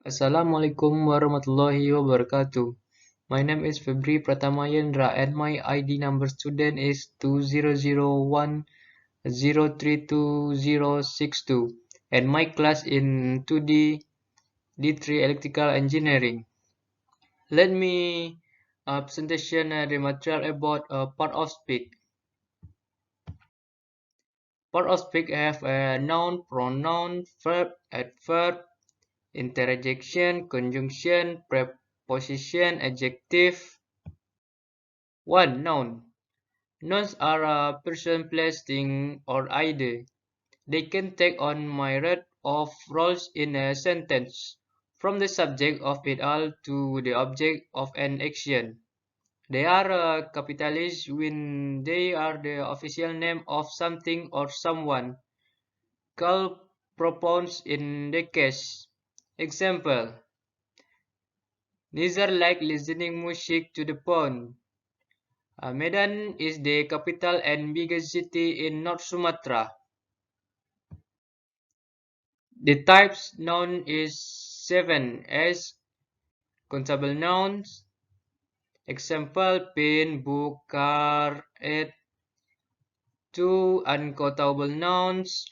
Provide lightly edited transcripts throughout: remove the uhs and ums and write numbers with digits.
Assalamualaikum warahmatullahi wabarakatuh. My name is Febri Pratama Yendra and my ID number student is 2001032062 and my class in 2D D3 Electrical Engineering. Let me presentation the material about part of speech. Part of speech have a noun, pronoun, verb, adverb, interjection, conjunction, preposition, adjective. 1. Noun. Nouns are a person, place, thing, or idea. They can take on myriad of roles in a sentence, from the subject of it all to the object of an action. They are capitalized when they are the official name of something or someone, called pronouns in the case. Example: Neither like listening music to the phone. Medan is the capital and biggest city in North Sumatra. The types noun is 7 as countable nouns. Example: pen, book, car, et. 2. Uncountable nouns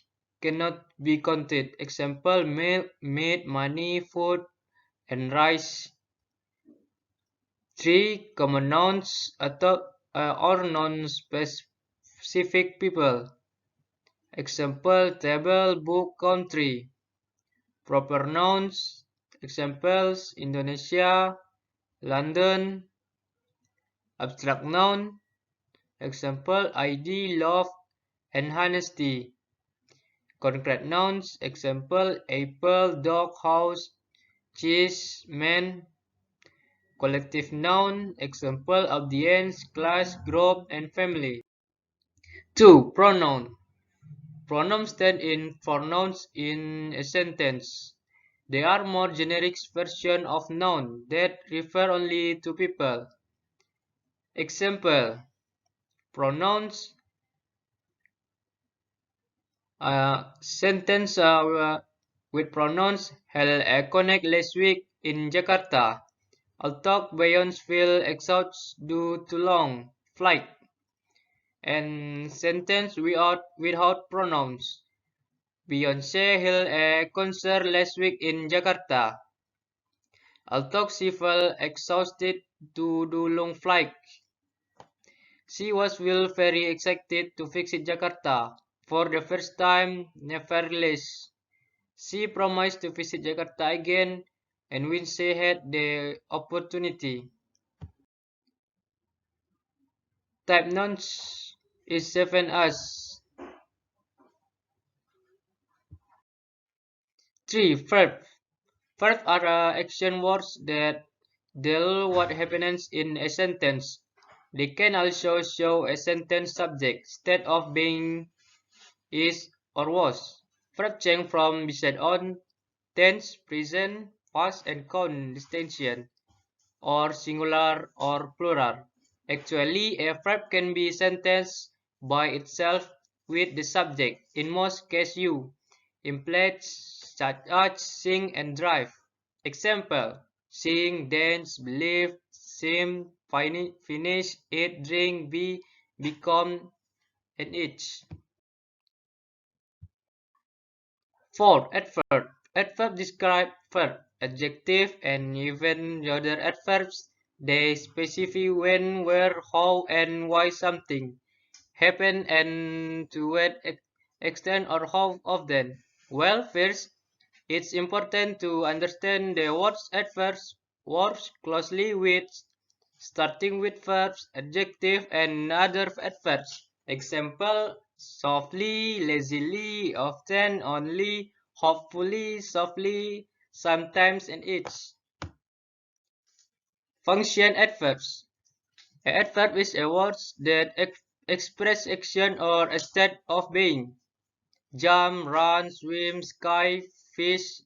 cannot be counted. Example: milk, meat, money, food, and rice. 3. Common nouns or non-specific people. Example: table, book, country. Proper nouns. Examples: Indonesia, London. Abstract noun. Example: ID, love, and honesty. Concrete nouns. Example: apple, dog, house, cheese, man. Collective noun. Example: audience, class, group, and family. 2. Pronoun. Pronouns stand in for nouns in a sentence. They are more generic versions of noun that refer only to people. Example: pronouns. Sentence with pronouns held a connect last week in Jakarta. Although Beyonce feel exhausted due to long flight. And sentence without pronouns. Beyonce held a concert last week in Jakarta. Although she felt exhausted due to long flight. She was very excited to visit Jakarta for the first time. Nevertheless, she promised to visit Jakarta again and when she had the opportunity. Type nouns is 7 as 3. Verb. Verbs are action words that tell what happens in a sentence. They can also show a sentence subject instead of being is or was. Verb change from beside on, tense, present, past, and continuation, or singular or plural. Actually, a verb can be sentence by itself with the subject. In most cases, you implied such as sing and drive. Example: sing, dance, believe, swim, finish, eat, drink, be, become, and eat. 4. Adverb. Adverb describe verb, adjective, and even other adverbs. They specify when, where, how, and why something happen and to what extent or how often. Well, first, it's important to understand the words adverbs works closely with starting with verbs, adjective, and other adverbs. Example: softly, lazily, often, only, hopefully, softly, sometimes, and each. Function adverbs. An adverb is a word that express action or a state of being. Jump, run, swim, sky, fish,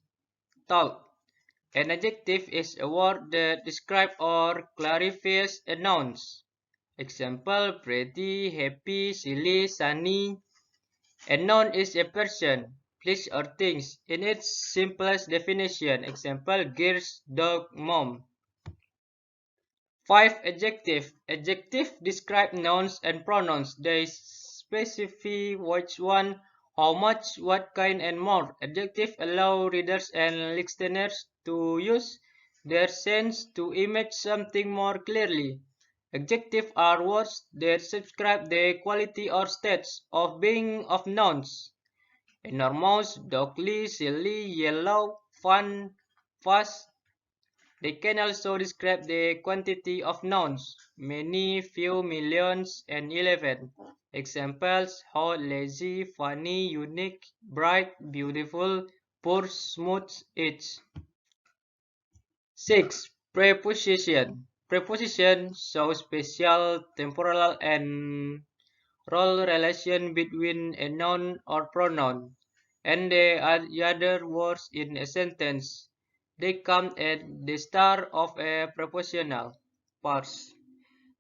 talk. An adjective is a word that describes or clarifies a noun. Example: pretty, happy, silly, sunny. A noun is a person. place or things in its simplest definition. Example, gears, dog, mom. 5. Adjective. Adjective describe nouns and pronouns. They specify which one, how much, what kind, and more. Adjective allow readers and listeners to use their sense to image something more clearly. Adjectives are words that describe the quality or states of being of nouns. Enormous, dogly, silly, yellow, fun, fast, they can also describe the quantity of nouns: many, few, millions, and 11. Examples: hot, lazy, funny, unique, bright, beautiful, poor, smooth, each. 6. Preposition. Preposition show special, temporal, and role relation between a noun or pronoun and the other words in a sentence. They come at the start of a prepositional phrase,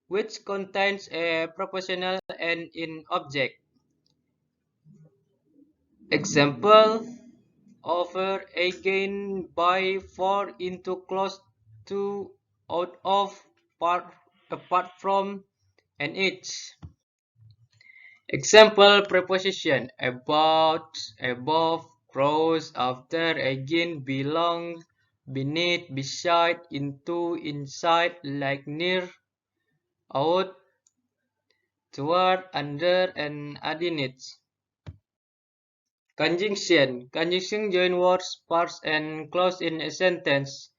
which contains a prepositional and in object. Example: over, again, by, for, into, close to, out of, part, apart from, and each. Example preposition: about, above, cross, after, again, belong, beneath, beside, into, inside, like, near, out, toward, under, and underneath. Conjunction. Conjunction join words, parts, and clause in a sentence.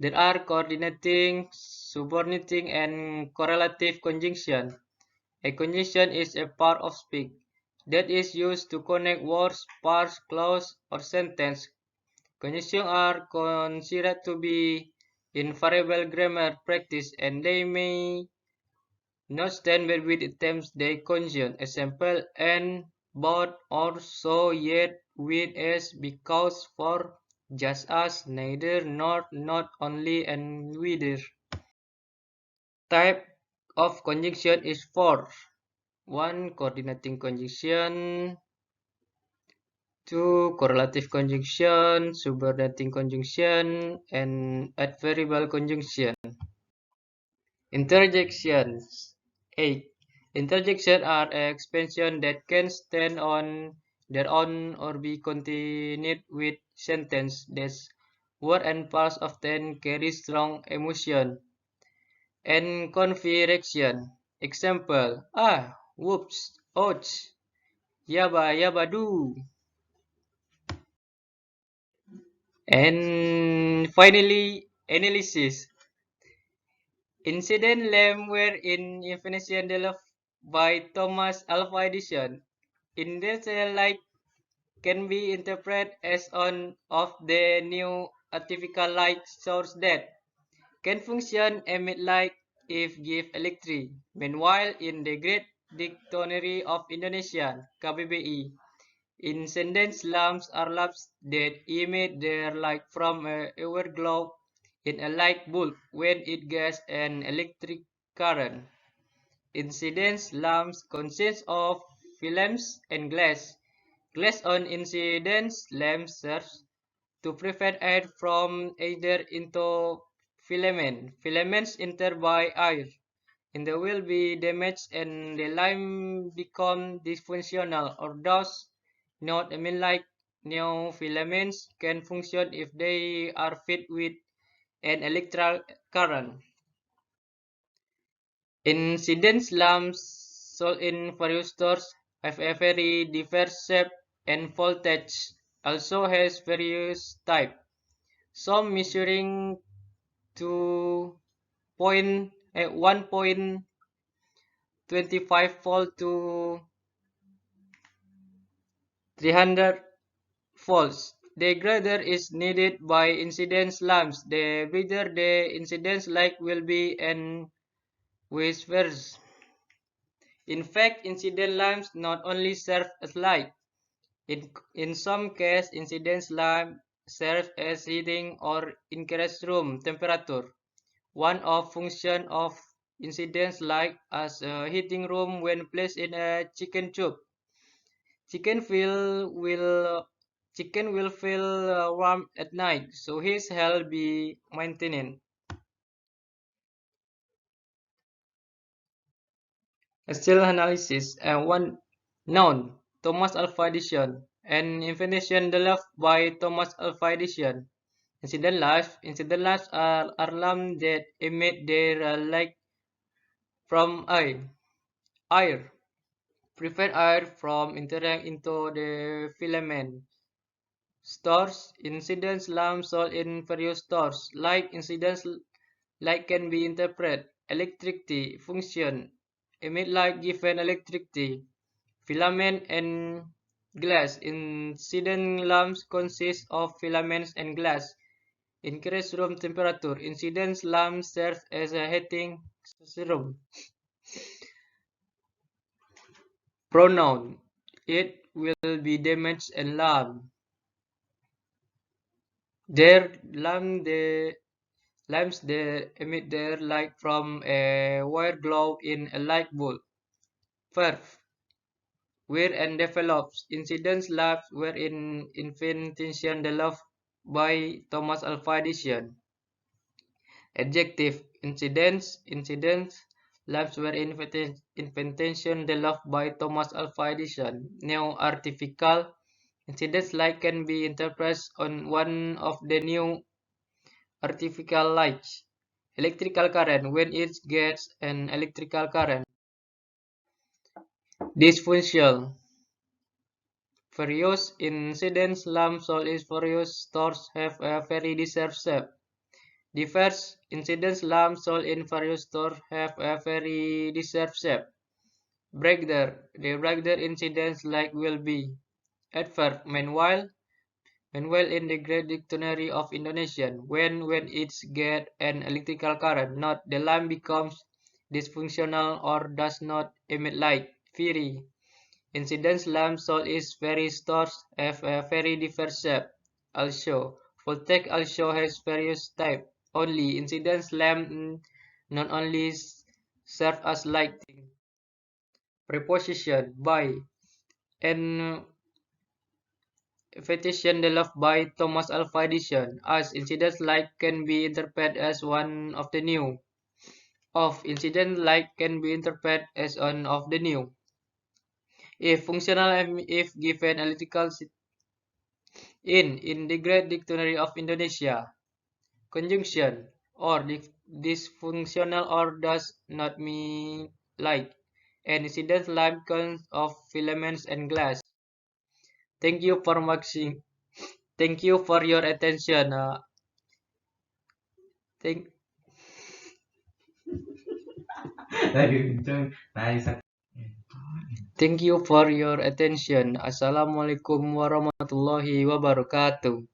There are coordinating, subordinating, and correlative conjunction. A conjunction is a part of speech that is used to connect words, parts, clause, or sentence. Conjunctions are considered to be infallible grammar practice and they may not stand with attempts they conjunction. Example: and, but, or, so, yet, with, as, because, for, just as, neither, nor, not, only, and whether. Type of conjunction is four. 1. Coordinating conjunction. 2. Correlative conjunction, subordinating conjunction, and adverbial conjunction. Interjections. 8. Interjections are expansions that can stand on their own or be continued with sentence. These words and parts often carry strong emotion and configuration. Example: whoops, ouch, yaba yaba do. And finally, analysis. Incident lamp were in Infinity Delft by Thomas Alva Edison. Industrial light can be interpreted as one of the new artificial light source that can function emit light if give electricity. Meanwhile, in the Great Dictionary of Indonesia, KBBI, incandescent lamps are lamps that emit their light from a hour globe in a light bulb when it gets an electric current. Incandescent lamps consist of films and glass. Glass on incandescent lamps serves to prevent air from entering into filament. Filaments enter by air and they will be damaged and the lamp become dysfunctional or thus not like new filaments can function if they are fed with an electric current. Incidence lamps sold in various stores have a very diverse shape and voltage. Also has various types. Some measuring to 1.25 volt to 300 volts. The greater is needed by incidence lamps, the brighter the incidence light will be and vice versa. In fact, incident lamps not only serve as light. In some cases, incidence lamps serve as heating or increase room temperature. One of function of incidence light as a heating room when placed in a chicken coop. Chicken will Chicken will feel warm at night, so his health be maintained. A still analysis and one noun, Thomas Alva Edison, an invention developed by Thomas Alva Edison. Incident lights are lamps that emit their light from air, prevent air from entering into the filament. Stores, incidence lamps sold in various stores. Like incidence light can be interpreted. Electricity function, emit light given electricity. Filament and glass. Incident lamps consist of filaments and glass. Increase room temperature. Incidence lamps serve as a heating room. Pronoun. It will be damaged and lamp. Their lamps they emit their light from a wire globe in a light bulb. Verb. Where and develops. Incidence labs were in invention developed by Thomas Alva Edison. Adjective. Incidents labs were in invention developed by Thomas Alva Edison. New artificial. Incidence light can be interpreted on one of the new artificial lights. Electrical current. When it gets an electrical current. Dysfunctional. Various incidents lamp sold in various stores have a very diverse shape. Diverse incidents lamp sold in various stores have a very diverse shape. Breakdown. The breakdown incidents like will be. Adverb. Meanwhile in the Great Dictionary of Indonesian. When it gets an electrical current. Not the lamp becomes dysfunctional or does not emit light. Theory. Incidence lamp sold in various stores have a very diverse shape. Also, voltaic also has various types. Only incidence lamp not only serve as lighting. Preposition by an invention developed by Thomas Alva Edison. As incidence light can be interpreted as one of the new. Of incident light can be interpreted as one of the new. If functional if given electrical in the Great Dictionary of Indonesia, conjunction or dysfunctional or does not mean light. An incident lamp consists of filaments and glass. Thank you for watching. Thank you for your attention. Thank, thank you for your attention. Assalamualaikum warahmatullahi wabarakatuh.